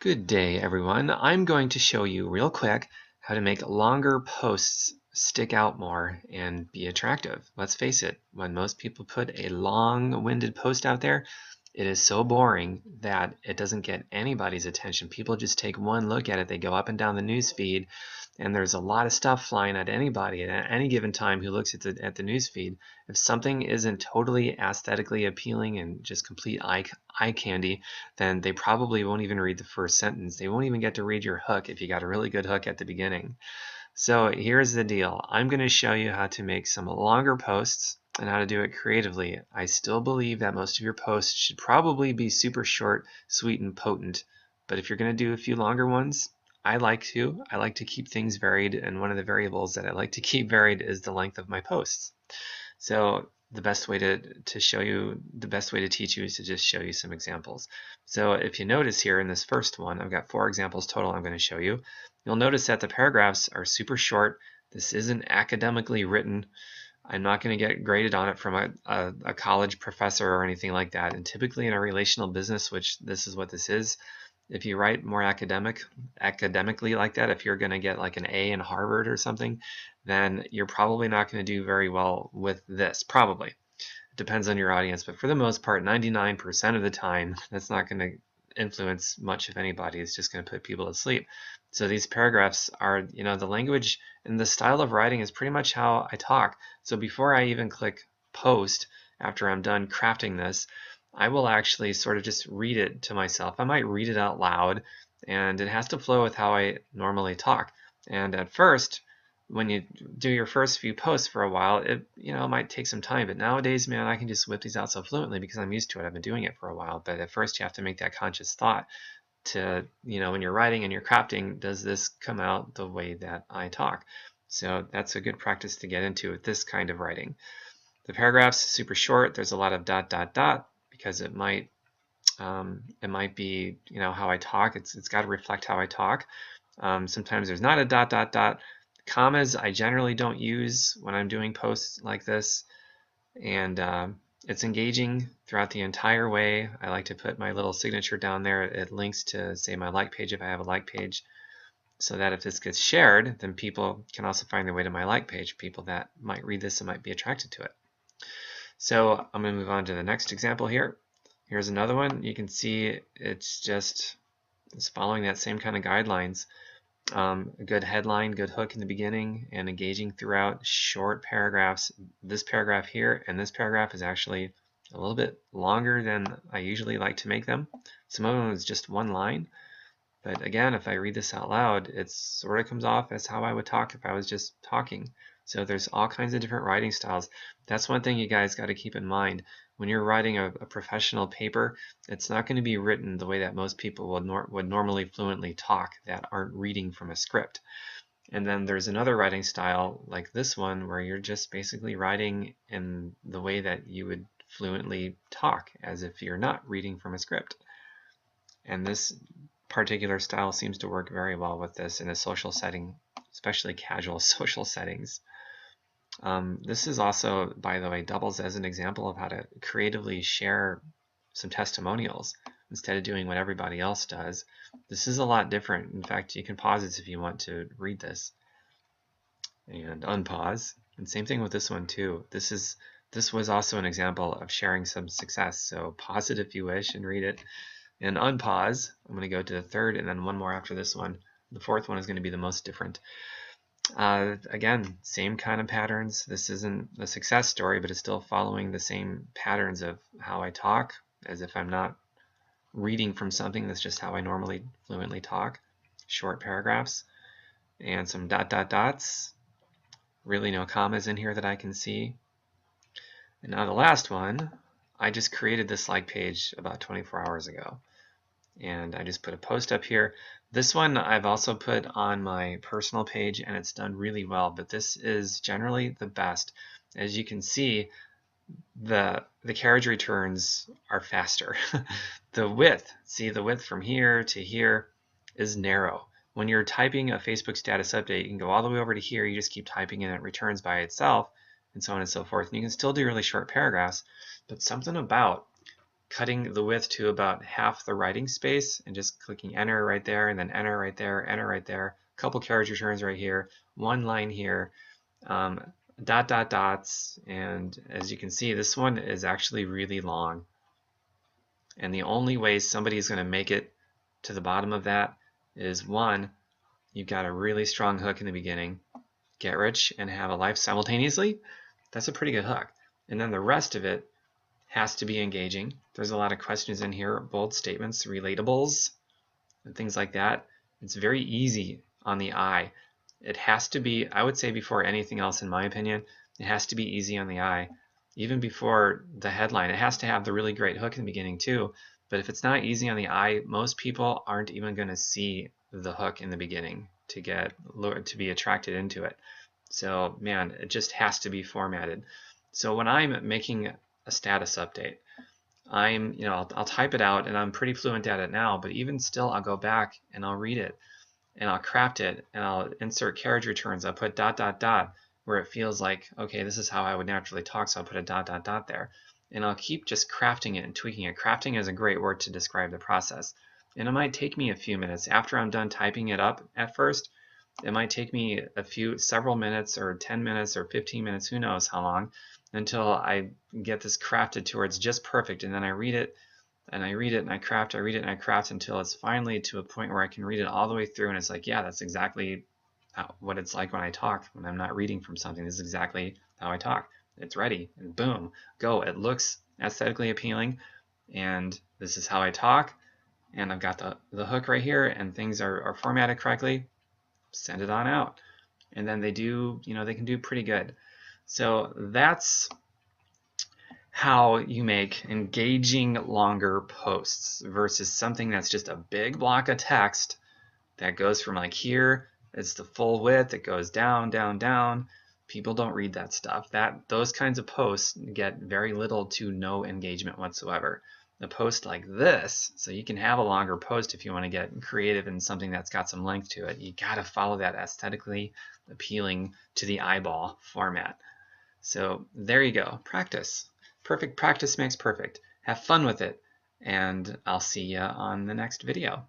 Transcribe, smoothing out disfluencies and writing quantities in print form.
Good day, everyone. I'm going to show you real quick how to make longer posts stick out more and be attractive. Let's face it, when most people put a long-winded post out there, it is so boring that it doesn't get anybody's attention. People just take one look at it, they go up and down the news feed, and there's a lot of stuff flying at anybody at any given time who looks at the news feed. If something isn't totally aesthetically appealing and just complete eye candy, then they probably won't even read the first sentence. They won't even get to read your hook if you got a really good hook at the beginning. So here's the deal. I'm going to show you how to make some longer posts and how to do it creatively. I still believe that most of your posts should probably be super short, sweet, and potent. But if you're going to do a few longer ones, I like to keep things varied, and one of the variables that I like to keep varied is the length of my posts. So the best way to teach you is to just show you some examples. So if you notice here in this first one, I've got 4 examples total I'm going to show you. You'll notice that the paragraphs are super short. This isn't academically written. I'm not going to get graded on it from a college professor or anything like that. And typically in a relational business, which this is what this is, if you write more academically like that, if you're going to get like an A in Harvard or something, then you're probably not going to do very well with this. Probably. It depends on your audience, but for the most part, 99% of the time, that's not going to influence much of anybody. It's just going to put people to sleep. So these paragraphs are, the language and the style of writing is pretty much how I talk. So before I even click post, after I'm done crafting this, I will actually sort of just read it to myself. I might read it out loud, and it has to flow with how I normally talk. And at first, when you do your first few posts for a while, it might take some time. But nowadays, man, I can just whip these out so fluently because I'm used to it. I've been doing it for a while. But at first, you have to make that conscious thought to, when you're writing and you're crafting, does this come out the way that I talk? So that's a good practice to get into with this kind of writing. The paragraph's super short. There's a lot of ... because it might be how I talk. It's got to reflect how I talk. Sometimes there's not a ... Commas I generally don't use when I'm doing posts like this, and it's engaging throughout the entire way. I like to put my little signature down there. It links to, say, my like page if I have a like page, so that if this gets shared, then people can also find their way to my like page, people that might read this and might be attracted to it. So I'm going to move on to the next example here. Here's another one. You can see it's following that same kind of guidelines. A good headline, good hook in the beginning, and engaging throughout, short paragraphs. This paragraph here and this paragraph is actually a little bit longer than I usually like to make them. Some of them is just one line. But again, if I read this out loud, it sort of comes off as how I would talk if I was just talking. So there's all kinds of different writing styles. That's one thing you guys got to keep in mind. When you're writing a professional paper, it's not going to be written the way that most people would normally fluently talk that aren't reading from a script. And then there's another writing style like this one where you're just basically writing in the way that you would fluently talk as if you're not reading from a script. And this particular style seems to work very well with this in a social setting, especially casual social settings. This is also, by the way, doubles as an example of how to creatively share some testimonials instead of doing what everybody else does. This is a lot different. In fact, you can pause this if you want to read this and unpause. And same thing with this one too. This was also an example of sharing some success. So pause it if you wish and read it. And unpause. I'm going to go to the third and then one more after this one. The fourth one is going to be the most different. Again, same kind of patterns. This isn't a success story, but it's still following the same patterns of how I talk, as if I'm not reading from something. That's just how I normally fluently talk. Short paragraphs and some ... Really no commas in here that I can see. And now the last one, I just created this like page about 24 hours ago. And I just put a post up here. This one I've also put on my personal page, and it's done really well, but this is generally the best. As you can see, the carriage returns are faster. The width from here to here is narrow. When you're typing a Facebook status update, you can go all the way over to here, you just keep typing and it returns by itself, and so on and so forth. And you can still do really short paragraphs, but something about cutting the width to about half the writing space and just clicking enter right there, and then enter right there, enter right there, a couple carriage returns right here, one line here, dots, and as you can see, this one is actually really long. And the only way somebody's going to make it to the bottom of that is, one, you've got a really strong hook in the beginning, get rich and have a life simultaneously. That's a pretty good hook. And then the rest of it has to be engaging. There's a lot of questions in here, bold statements, relatables, and things like that. It's very easy on the eye. It has to be, I would say before anything else in my opinion, it has to be easy on the eye. Even before the headline, it has to have the really great hook in the beginning too. But if it's not easy on the eye, most people aren't even going to see the hook in the beginning to be attracted into it. So man, it just has to be formatted. So when I'm making a status update, I'll type it out and I'm pretty fluent at it now, but even still I'll go back and I'll read it and I'll craft it and I'll insert carriage returns. I'll put ... where it feels like, okay, this is how I would naturally talk, so I'll put a ... there. And I'll keep just crafting it and tweaking it. Crafting is a great word to describe the process. And it might take me a few minutes. After I'm done typing it up at first, it might take me several minutes or 10 minutes or 15 minutes, who knows how long, until I get this crafted to where it's just perfect. And then I read it and I read it and I craft, I read it and I craft until it's finally to a point where I can read it all the way through and it's like, yeah, that's exactly what it's like when I talk, when I'm not reading from something. This is exactly how I talk. It's ready, and boom, go. It looks aesthetically appealing, and this is how I talk, and I've got the hook right here, and things are formatted correctly. Send it on out. And then they can do pretty good. So that's how you make engaging longer posts versus something that's just a big block of text that goes from like here, it's the full width, it goes down, down, down. People don't read that stuff. Those kinds of posts get very little to no engagement whatsoever. A post like this, so you can have a longer post if you want to get creative in something that's got some length to it. You got to follow that aesthetically appealing to the eyeball format. So there you go. Practice. Perfect practice makes perfect. Have fun with it, and I'll see you on the next video.